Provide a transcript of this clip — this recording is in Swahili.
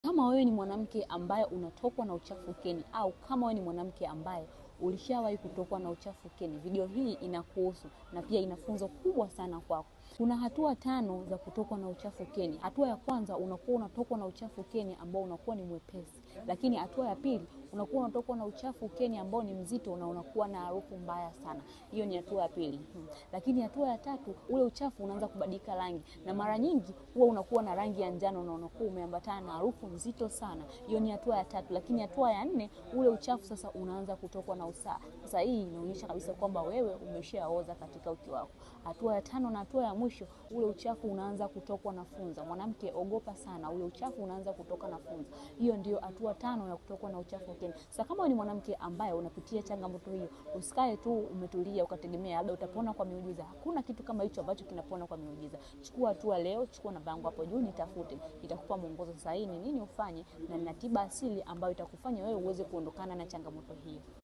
Kama wewe ni mwanamke ambaye unatokwa na uchafu ukeni, au kama wewe ni mwanamke ambaye ulishawahi kutokwa na uchafu ukeni, video hii inakuhusu na pia ina funzo kubwa sana kwako. Kuna hatua 5 za kutokwa na uchafu ukeni. Hatua ya kwanza, unakuwa unatokwa na uchafu ukeni ambao unakuwa ni mwepesi. Lakini hatua ya pili, unakuwa unatokwa na uchafu ukeni ambao ni mzito na unakuwa na harufu mbaya sana. Hiyo ni hatua ya pili. Lakini hatua ya tatu, ule uchafu unaanza kubadilika rangi, na mara nyingi huwa unakuwa na rangi ya njano na unakuwa umeambatana na harufu nzito sana. Hiyo ni hatua ya tatu. Lakini hatua ya 4, ule uchafu sasa unaanza kutokwa na usaha. Sasa hii inaonyesha kabisa kwamba wewe umeshaoza katika uke wako. Hatua ya 5 na hatua ya mwisho, ule uchafu unaanza kutokwa na funza. Mwanamke, ogopa sana, ule uchafu unaanza kutoka na funza. Hiyo ndio hatua 5 ya kutokwa na uchafu ukeni. Sasa kama ni mwanamke ambaye unapitia changamoto hiyo, usikae tu umetulia ukategemea labda utapona kwa miujiza. Hakuna kitu kama hicho ambacho kinapona kwa miujiza. Chukua hatua leo, chukua namba yangu hapo juu, nitafute. Nitakupa mwongozo sahihi ni nini ufanye, na nina tiba asili ambayo itakufanya wewe uweze kuondokana na changamoto hiyo.